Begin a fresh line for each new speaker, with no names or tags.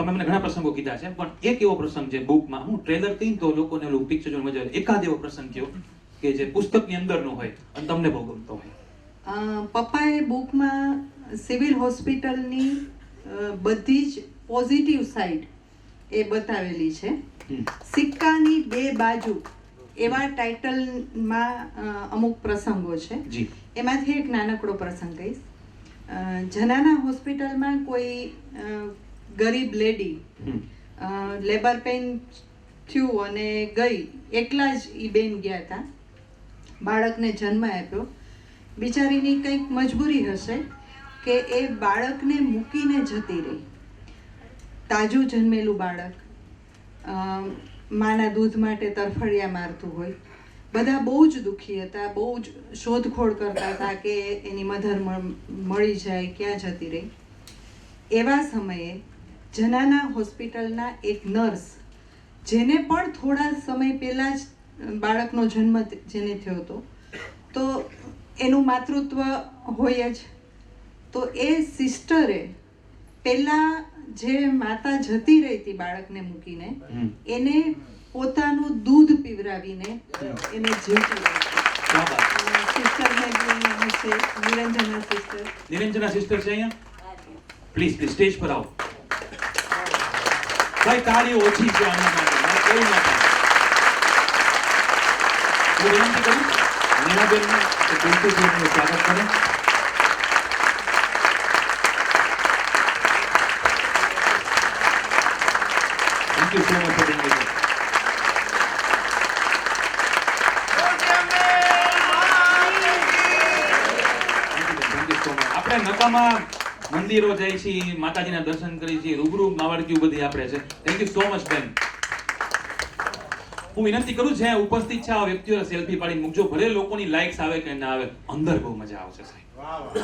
તમે મને ઘણા પ્રસંગો કીધા છે, પણ એક એવો પ્રસંગ છે બુકમાં, હું ટ્રેલર કહીને તો લોકોને ઓલું પિક્ચર જોઈને મજા આવે, એકાદ એવો પ્રસંગ કયો કે જે પુસ્તકની અંદરનો હોય અને તમને બહુ ગમતો હોય.
પપ્પાએ બુકમાં સિવિલ હોસ્પિટલની બધી જ પોઝિટિવ સાઈડ એ બતાવેલી છે. સિક્કાની બે બાજુ એવા ટાઇટલમાં અમુક પ્રસંગો છે.
જી.
એમાંથી એક નાનકડો પ્રસંગ કહીશ. જનાના હોસ્પિટલમાં કોઈ ગરીબ લેડી લેબર પેઇન થયું અને ગઈ, એકલા જ એ બેન ગયા હતા, બાળકને જન્મ આપ્યો. બિચારીની કંઈક મજબૂરી હશે કે એ બાળકને મૂકીને જતી રહી. તાજું જન્મેલું બાળક માના દૂધ માટે તરફડિયા મારતું હોય. બધા બહુ જ દુઃખી હતા, બહુ જ શોધખોળ કરતા હતા કે એની મધર મળી જાય, ક્યાં જતી રહી. એવા સમયે જનાના હોસ્પિટલના એક નર્સ, જેને પણ થોડા સમય પહેલાં જ બાળકનો જન્મ જેને થયો હતો, તો એનું માતૃત્વ હોય જ, તો એ સિસ્ટરે પહેલાં જે માતા જતી રહી હતી બાળકને મૂકીને, એને પોતાનું દૂધ પીવરાવીને એને જીવતી રહી. સિસ્ટરને હશે નિરંજના સિસ્ટર.
નિરંજના સિસ્ટર છે અહીંયા? પ્લીઝ પ્લીઝ સ્ટેજ પર આવો. ભાઈ તાળીઓ ઓછી છે આના માટે, કોઈ નથી. હું વિનંતી કરું નેહાબેનને કે દિલથી એમનું સ્વાગત કરે. Thank you so much for being with us. આપણે નકામા મંદિરો જાય છે, માતાજીના દર્શન કરીએ છીએ, રૂબરૂ માવડક્યું બધી આપણે છે. થેન્ક યુ સો મચ બેન. હું વિનંતી કરું છે ઉપસ્થિત છે આ વ્યક્તિઓ સેલ્ફી પાડી મૂકજો, ભલે લોકોની લાઇક્સ આવે કે ના આવે, અંદર બહુ મજા આવશે સાહેબ.